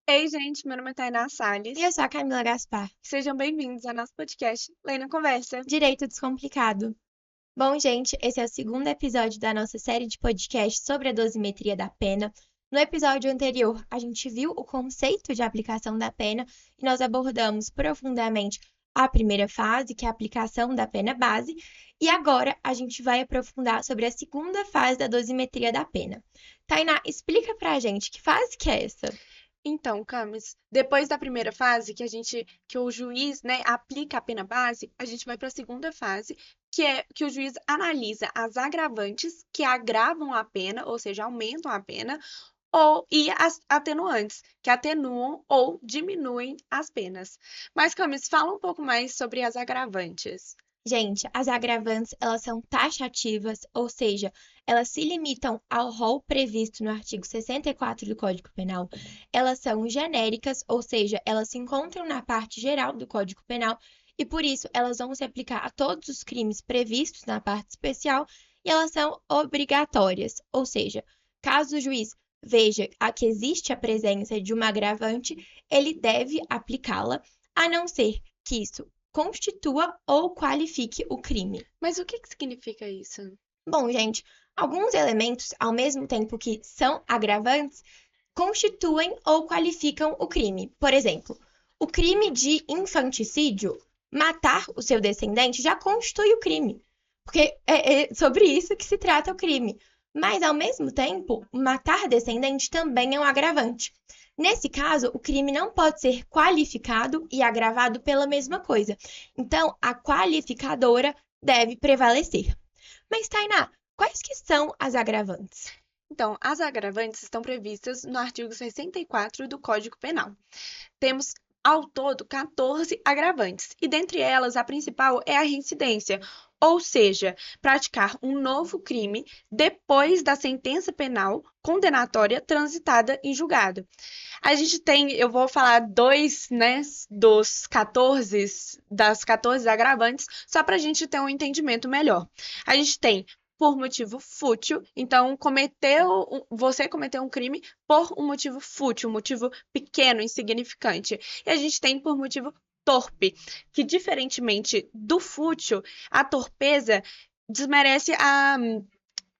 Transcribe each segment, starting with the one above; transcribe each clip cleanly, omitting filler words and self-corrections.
Ei, gente, meu nome é Tainá E eu Salles. sou a Camila Gaspar, Sejam bem-vindos ao nosso podcast Lei na Conversa. Direito Descomplicado. Bom, gente, esse é o segundo episódio da nossa série de podcast sobre a dosimetria da pena. No episódio anterior, a gente viu o conceito de aplicação da pena e nós abordamos profundamente a primeira fase, que é a aplicação da pena base, e agora a gente vai aprofundar sobre a segunda fase da dosimetria da pena. Tainá, explica pra gente que fase que é essa? Então, Camis, depois da primeira fase, que o juiz, né, aplica a pena base, a gente vai para a segunda fase, que é que o juiz analisa as agravantes que agravam a pena, ou seja, aumentam a pena, e as atenuantes, que atenuam ou diminuem as penas. Mas, Camis, fala um pouco mais sobre as agravantes. Gente, as agravantes, elas são taxativas, ou seja, elas se limitam ao rol previsto no artigo 64 do Código Penal. Elas são genéricas, ou seja, elas se encontram na parte geral do Código Penal e por isso elas vão se aplicar a todos os crimes previstos na parte especial e elas são obrigatórias, ou seja, caso o juiz veja que existe a presença de uma agravante, ele deve aplicá-la, a não ser que isso constitua ou qualifique o crime. Mas o que que significa isso? Bom, gente, alguns elementos, ao mesmo tempo que são agravantes, constituem ou qualificam o crime. Por exemplo, o crime de infanticídio, matar o seu descendente, já constitui o crime, porque é sobre isso que se trata o crime. Mas, ao mesmo tempo, matar descendente também é um agravante. Nesse caso, o crime não pode ser qualificado e agravado pela mesma coisa. Então, a qualificadora deve prevalecer. Mas, Tainá, quais que são as agravantes? Então, as agravantes estão previstas no artigo 64 do Código Penal. Temos ao todo 14 agravantes, e dentre elas a principal é a reincidência, ou seja, praticar um novo crime depois da sentença penal condenatória transitada em julgado. A gente tem, eu vou falar dois, né, das 14 agravantes, só para a gente ter um entendimento melhor. A gente tem por motivo fútil, então você cometeu um crime por um motivo fútil, um motivo pequeno, insignificante. E a gente tem por motivo torpe, que diferentemente do fútil, a torpeza desmerece a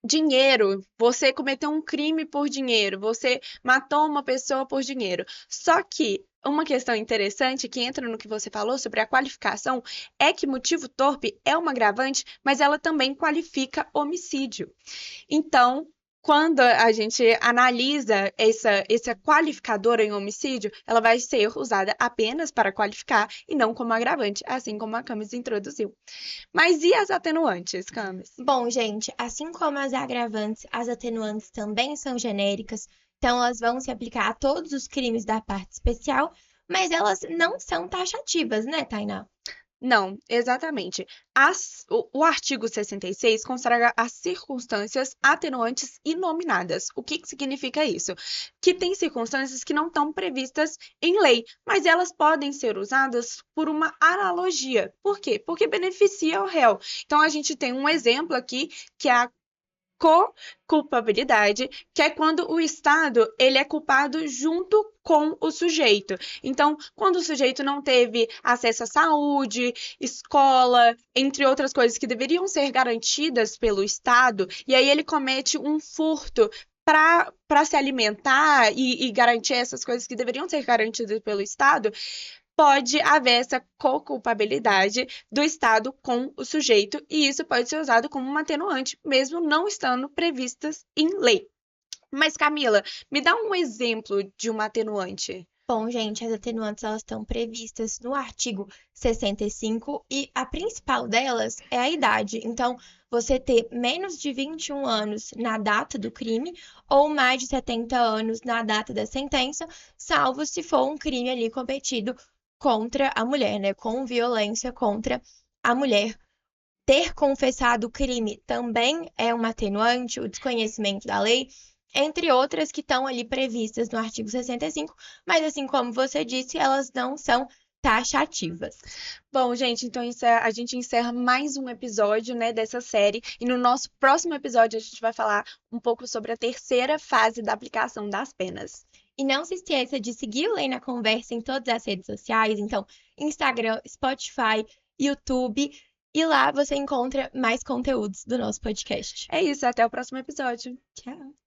dinheiro. Você cometeu um crime por dinheiro, você matou uma pessoa por dinheiro. Só que uma questão interessante que entra no que você falou sobre a qualificação é que motivo torpe é uma agravante, mas ela também qualifica homicídio. Então, quando a gente analisa essa qualificadora em homicídio, ela vai ser usada apenas para qualificar e não como agravante, assim como a Camis introduziu. Mas e as atenuantes, Camis? Bom, gente, assim como as agravantes, as atenuantes também são genéricas, então elas vão se aplicar a todos os crimes da parte especial, mas elas não são taxativas, né, Tainá? Não, exatamente. O artigo 66 consagra as circunstâncias atenuantes inominadas. O que que significa isso? Que tem circunstâncias que não estão previstas em lei, mas elas podem ser usadas por uma analogia. Por quê? Porque beneficia o réu. Então, a gente tem um exemplo aqui, que é a co-culpabilidade, que é quando o Estado ele é culpado junto com o sujeito. Então, quando o sujeito não teve acesso à saúde, escola, entre outras coisas que deveriam ser garantidas pelo Estado, e aí ele comete um furto para se alimentar e garantir essas coisas que deveriam ser garantidas pelo Estado, pode haver essa co-culpabilidade do Estado com o sujeito, e isso pode ser usado como uma atenuante, mesmo não estando previstas em lei. Mas, Camila, me dá um exemplo de uma atenuante. Bom, gente, as atenuantes elas estão previstas no artigo 65 e a principal delas é a idade. Então, você ter menos de 21 anos na data do crime ou mais de 70 anos na data da sentença, salvo se for um crime ali cometido contra a mulher, né? Com violência contra a mulher. Ter confessado o crime também é uma atenuante, o desconhecimento da lei, entre outras que estão ali previstas no artigo 65, mas assim como você disse, elas não são taxativas. Bom, gente, então a gente encerra mais um episódio, né, dessa série. E no nosso próximo episódio a gente vai falar um pouco sobre a terceira fase da aplicação das penas. E não se esqueça de seguir o Lei na Conversa em todas as redes sociais, então Instagram, Spotify, YouTube, e lá você encontra mais conteúdos do nosso podcast. É isso, até o próximo episódio. Tchau!